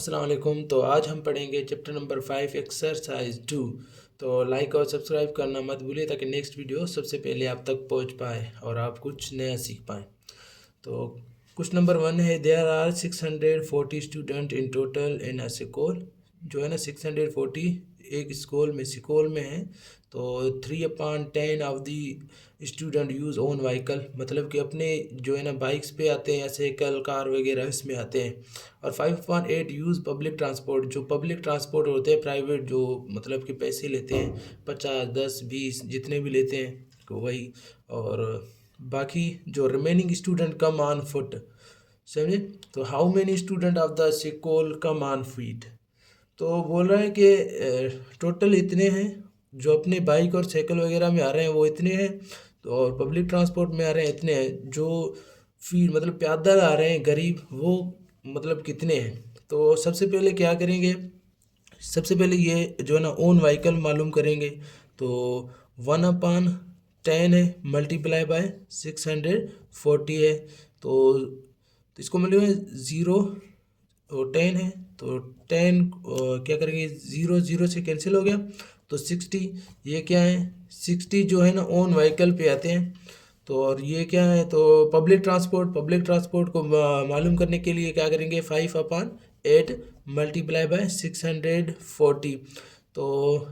अस्सलाम वालेकुम। तो आज हम पढ़ेंगे चैप्टर नंबर 5 एक्सरसाइज 2। तो लाइक और सब्सक्राइब करना मत भूलिए ताकि नेक्स्ट वीडियो सबसे पहले आप तक पहुंच पाए और आप कुछ नया सीख पाएँ। तो क्वेश्चन नंबर 1 है, there are 640 student in total in a school. जो है ना 640 एक स्कूल में है। तो 3/10 of the student use own vehicle, मतलब कि अपने जो है ना बाइक्स पे आते हैं या साइकिल कार वगैरह इसमें आते हैं। और 5/8 यूज़ पब्लिक ट्रांसपोर्ट, जो पब्लिक ट्रांसपोर्ट होते हैं प्राइवेट, जो मतलब कि पैसे लेते हैं 50 10 20 जितने भी लेते हैं तो वही। और बाकी जो remaining student come on foot, समझे। तो how many student of the school come on feet. तो बोल रहा है कि टोटल इतने हैं जो अपने बाइक और साइकिल वगैरह में आ रहे हैं, वो इतने हैं। तो और पब्लिक ट्रांसपोर्ट में आ रहे हैं इतने हैं। जो फीट मतलब पैदल आ रहे हैं गरीब, वो मतलब कितने हैं। तो सबसे पहले क्या करेंगे, सबसे पहले ये जो है ना ओन व्हीकल मालूम करेंगे। तो 1/10 है मल्टीप्लाई बाय 640 है। तो इसको मिलेगा 0 और 10 है। तो 10 क्या करेंगे, 0 0 से कैंसिल हो गया तो 60। ये क्या है 60 जो है ना ओन व्हीकल पे आते हैं। तो और ये क्या है, तो पब्लिक ट्रांसपोर्ट को मालूम करने के लिए क्या करेंगे, 5/8 मल्टीप्लाई बाय 640। तो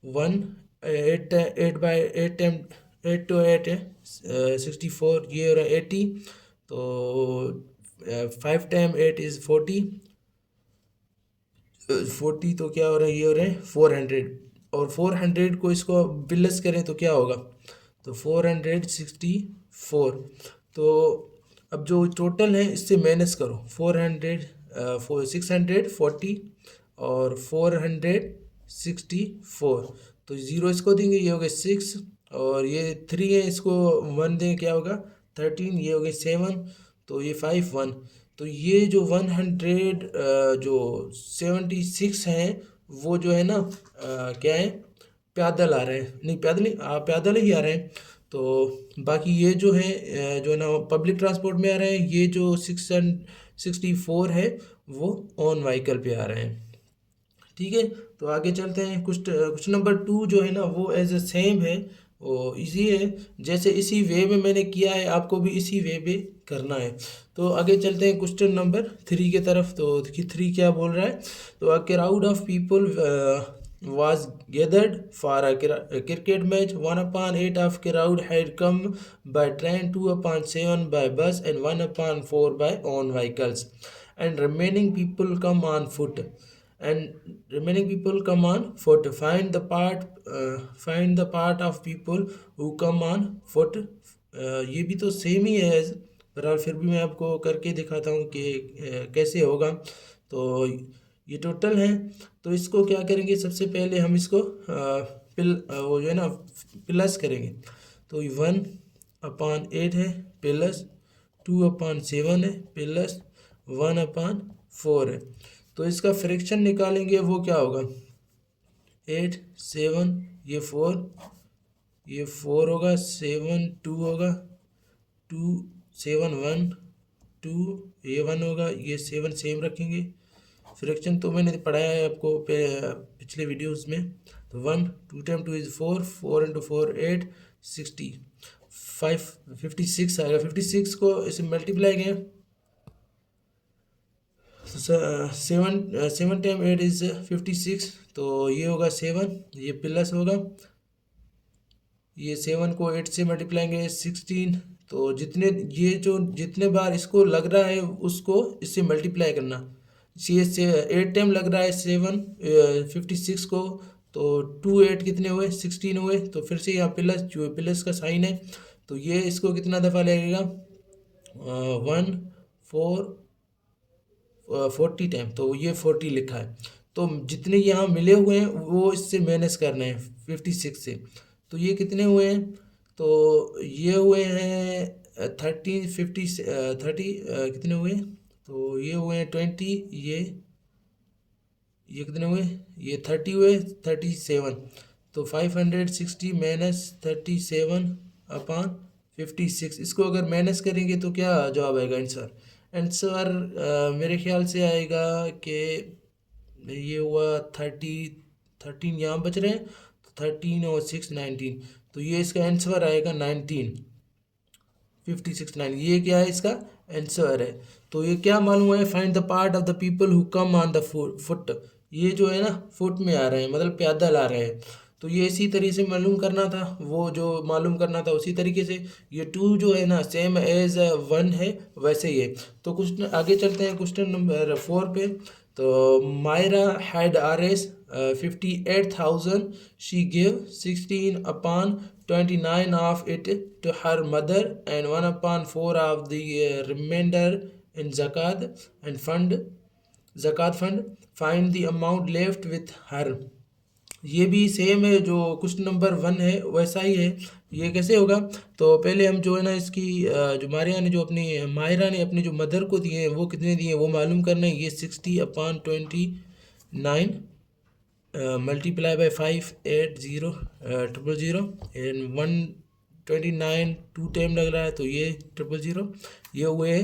8 है 64, ये हो रहा है 80। तो 5 टाइम 8 इज़ 40। 40 तो क्या हो रहा है, ये हो रहा है 400। और 400 को इसको बिलस करें तो क्या होगा, तो 464। तो अब जो टोटल है इससे माइनस करो 640 और 464। तो ज़ीरो इसको देंगे, ये हो गए 6। और ये 3 है, इसको 1 देंगे, क्या होगा 13। ये हो गए 7, तो ये 5 1। तो ये जो 100 जो 76 हैं वो जो है ना क्या है, पैदल आ रहे हैं, नहीं पैदल नहीं, पैदल ही आ रहे हैं। तो बाकी ये जो है जो है ना पब्लिक ट्रांसपोर्ट में आ रहे हैं। ये जो 664 है वो ऑन व्हीकल पे आ रहे हैं। ठीक है, तो आगे चलते हैं। कुछ नंबर 2 जो है ना वो एज ए सेम है, वो इजी है। जैसे इसी वे में मैंने किया है आपको भी इसी वे में करना है। तो आगे चलते हैं क्वेश्चन नंबर 3 की तरफ। तो 3 क्या बोल रहा है, तो a crowd of people was gathered for a cricket match. 1/8 of crowd had come by train, 2/7 by bus, and 1/4 by own vehicles. And remaining people come on foot. Find the part of people who come on foot. ये भी तो same ही है, पर फिर भी मैं आपको करके दिखाता हूँ कि कैसे होगा। तो ये टोटल है। तो इसको क्या करेंगे, सबसे पहले हम इसको वो जो है ना प्लस करेंगे। तो 1/8 है प्लस 2/7 है प्लस 1/4 है। तो इसका फ्रैक्शन निकालेंगे, वो क्या होगा 8 7, ये 4, ये 4 होगा, 7 2 होगा, 2 7 1 2, ये 1 होगा, ये 7 सेम रखेंगे। फ्रैक्शन तो मैंने पढ़ाया है आपको पिछले वीडियोस में। तो 1 2 टाइम 2 इज़ 4, 4 × 4 8, 60 56 आएगा। 56 को इसे मल्टीप्लाई करें, 7 टाइम 8 इज़ 56। तो ये होगा 7, ये प्लस होगा, ये 7 को 8 से मल्टीप्लाई 16। तो जितने बार इसको लग रहा है उसको इससे मल्टीप्लाई करना। ये से 8 टाइम लग रहा है 56 को, तो 2 8 कितने हुए 16 हुए। तो फिर से यहाँ प्लस, जो प्लस का साइन है, तो ये इसको कितना दफ़ा लगेगा 40 टाइम। तो ये 40 लिखा है। तो जितने यहाँ मिले हुए हैं वो इससे माइनस करना है 56 से। तो ये कितने हुए हैं, तो ये हुए हैं 30 कितने हुए, तो ये हुए हैं 20, ये कितने हुए, ये 30 हुए 37। तो 560 माइनस 37/56, इसको अगर माइनस करेंगे तो क्या जवाब आएगा आंसर। आंसर मेरे ख्याल से आएगा कि ये हुआ 13 यहाँ बच रहे हैं, तो 13 और 6 19, तो ये इसका आंसर आएगा 19 56 9, ये क्या है इसका आंसर है। तो ये क्या मालूम है, find the part of the people who come on the foot, ये जो है ना फुट में आ रहे हैं मतलब पैदल आ रहे हैं, तो ये इसी तरीके से मालूम करना था, वो जो मालूम करना था उसी तरीके से। ये 2 जो है ना सेम एज 1 है वैसे ही है। तो कुछ आगे चलते हैं क्वेश्चन नंबर 4 पे। तो Myra had RS 58,000, she give 16 upon 29 of it to her mother and 1 upon 4 of the remainder in zakat fund. Find the amount left with her. ये भी सेम है, जो क्वेश्चन नंबर 1 है वैसा ही है। ये कैसे होगा, तो पहले हम जो है ना इसकी जो मायरा ने अपनी जो मदर को दिए हैं वो कितने दिए हैं वो मालूम करना है। ये 60 upon 29 multiply by 580 and 129 2 time लग रहा है, तो ये 000, ये हुए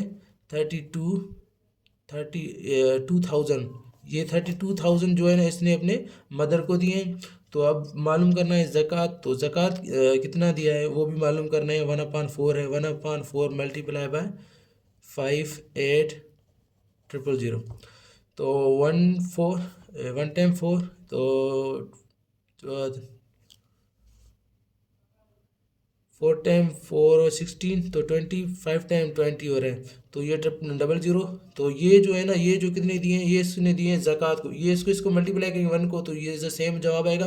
32,000, ये 32,000 जो है ना इसने अपने मदर को दिए हैं। तो अब मालूम करना है ज़कात, तो ज़कात कितना दिया है वो भी मालूम करना है। 1/4 है, 1/4 मल्टीप्लाई बाय 58000, तो 1 टाइम 4, तो 4 टाइम 4 और 16, तो 25 टाइम 20 हो रहा है, तो ये 00। तो ये जो है ना ये जो कितने दिए हैं, ये इसने दिए हैं ज़कात को, ये इसको मल्टीप्लाई करेंगे 1 को, तो ये सेम जवाब आएगा।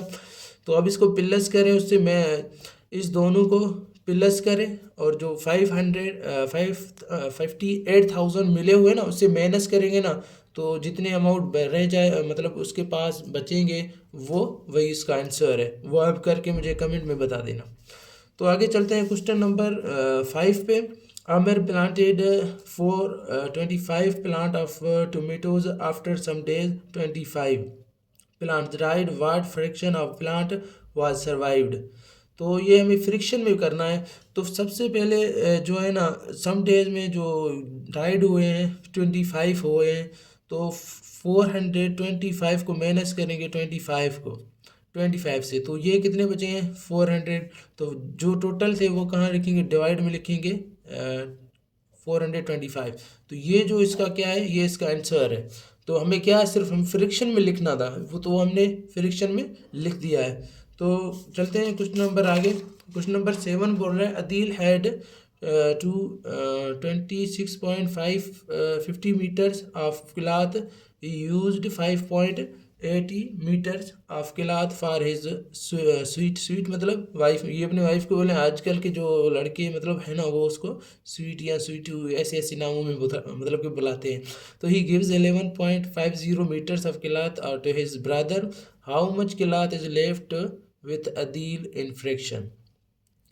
तो अब इसको प्लस करें, उससे मैं इस दोनों को प्लस करें और जो 58,000 मिले हुए ना उससे माइनस करेंगे ना, तो जितने अमाउंट रह जाए मतलब उसके पास बचेंगे वो वही इसका आंसर है। वो आप करके मुझे कमेंट में बता देना। तो आगे चलते हैं क्वेश्चन नंबर 5 पे। Aamir planted 25 plant of tomatoes after some days 25 plant died, what fraction of plant was survived. तो ये हमें फ्रिक्शन में करना है। तो सबसे पहले जो है ना सम डेज में जो डाइड हुए हैं 25 हुए हैं, तो 425 को माइनस करेंगे 25 से, तो ये कितने बचे हैं 400। तो जो टोटल थे वो कहाँ लिखेंगे, डिवाइड में लिखेंगे 425। तो ये जो इसका क्या है, ये इसका आंसर है। तो हमें क्या है, सिर्फ हम फ्रिक्शन में लिखना था, वो तो हमने फ्रिक्शन में लिख दिया है। तो चलते हैं क्वेश्चन नंबर आगे। क्वेश्चन नंबर 7 बोल रहा है Adeel had to 26.50 metres of cloth, used 5.80 metres of cloth for his sweet मतलब वाइफ। ये अपने वाइफ को बोले, आजकल के जो लड़के मतलब है ना वो उसको स्वीट या स्वीट ऐसे ऐसे नामों में मतलब कि बुलाते हैं। तो he gives 11.50 metres of cloth to his brother, how much cloth is left with Adeel in fraction.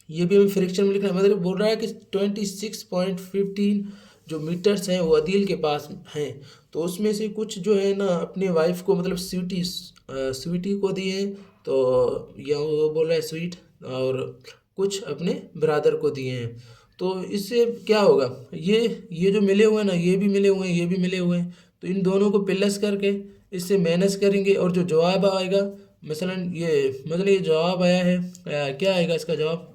ये भी हमें फ्रैक्शन में लिखना है, मतलब बोल रहा है कि 26.15 जो मीटर्स हैं वो अदील के पास हैं, तो उसमें से कुछ जो है ना अपने वाइफ को मतलब स्वीटी को दिए, तो या वो बोल रहा है स्वीट, और कुछ अपने ब्रदर को दिए हैं। तो इससे क्या होगा, ये जो मिले हुए हैं ना, ये भी मिले हुए हैं, ये भी मिले हुए हैं, तो इन दोनों को प्लस करके इससे माइनस करेंगे और जो जवाब आएगा मसलन ये जवाब आया है क्या आएगा इसका जवाब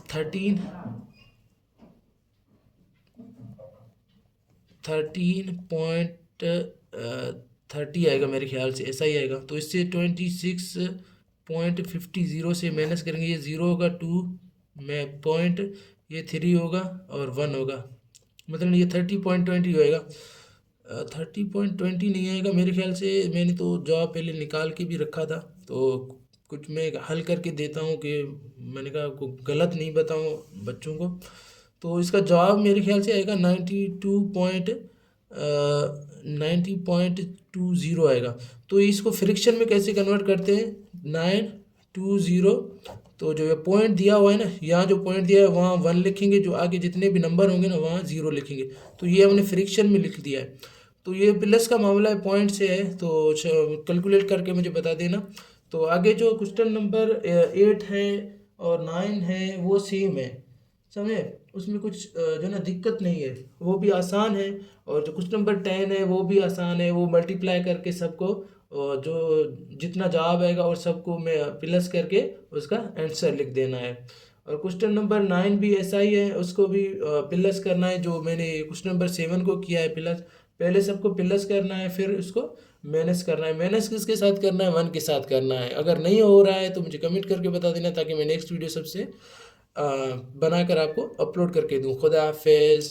13.30 आएगा, मेरे ख्याल से ऐसा ही आएगा। तो इससे 26.50 से माइनस करेंगे, ये 0 होगा, 2 में पॉइंट, ये 3 होगा और 1 होगा, मतलब ये 30.20 होएगा। 30.20 नहीं आएगा मेरे ख्याल से, मैंने तो जवाब पहले निकाल के भी रखा था, तो कुछ मैं हल करके देता हूँ कि मैंने कहा आपको गलत नहीं बताऊँ बच्चों को। तो इसका जवाब मेरे ख्याल से आएगा 90.20 आएगा। तो इसको फ्रिक्शन में कैसे कन्वर्ट करते हैं, 920, तो जो ये पॉइंट दिया हुआ है ना, यहाँ जो पॉइंट दिया है वहाँ 1 लिखेंगे, जो आगे जितने भी नंबर होंगे ना वहाँ 0 लिखेंगे, तो ये हमने फ्रिक्शन में लिख दिया है। तो ये प्लस का मामला है, पॉइंट से है, तो कैलकुलेट करके मुझे बता देना। तो आगे जो क्वेश्चन नंबर 8 है और 9 है वो सेम है, समझे। उसमें कुछ जो ना दिक्कत नहीं है, वो भी आसान है। और जो क्वेश्चन नंबर 10 है वो भी आसान है, वो मल्टीप्लाई करके सबको जो जितना जवाब आएगा और सबको मैं प्लस करके उसका आंसर लिख देना है। और क्वेश्चन नंबर 9 भी ऐसा ही है, उसको भी प्लस करना है, जो मैंने क्वेश्चन नंबर 7 को किया है प्लस। पहले सबको प्लस करना है, फिर उसको माइनस करना है। माइनस किसके साथ करना है? 1 के साथ करना है। अगर नहीं हो रहा है तो मुझे कमेंट करके बता देना, ताकि मैं नेक्स्ट वीडियो सबसे बनाकर आपको अपलोड करके दूँ। खुदा हाफिज़।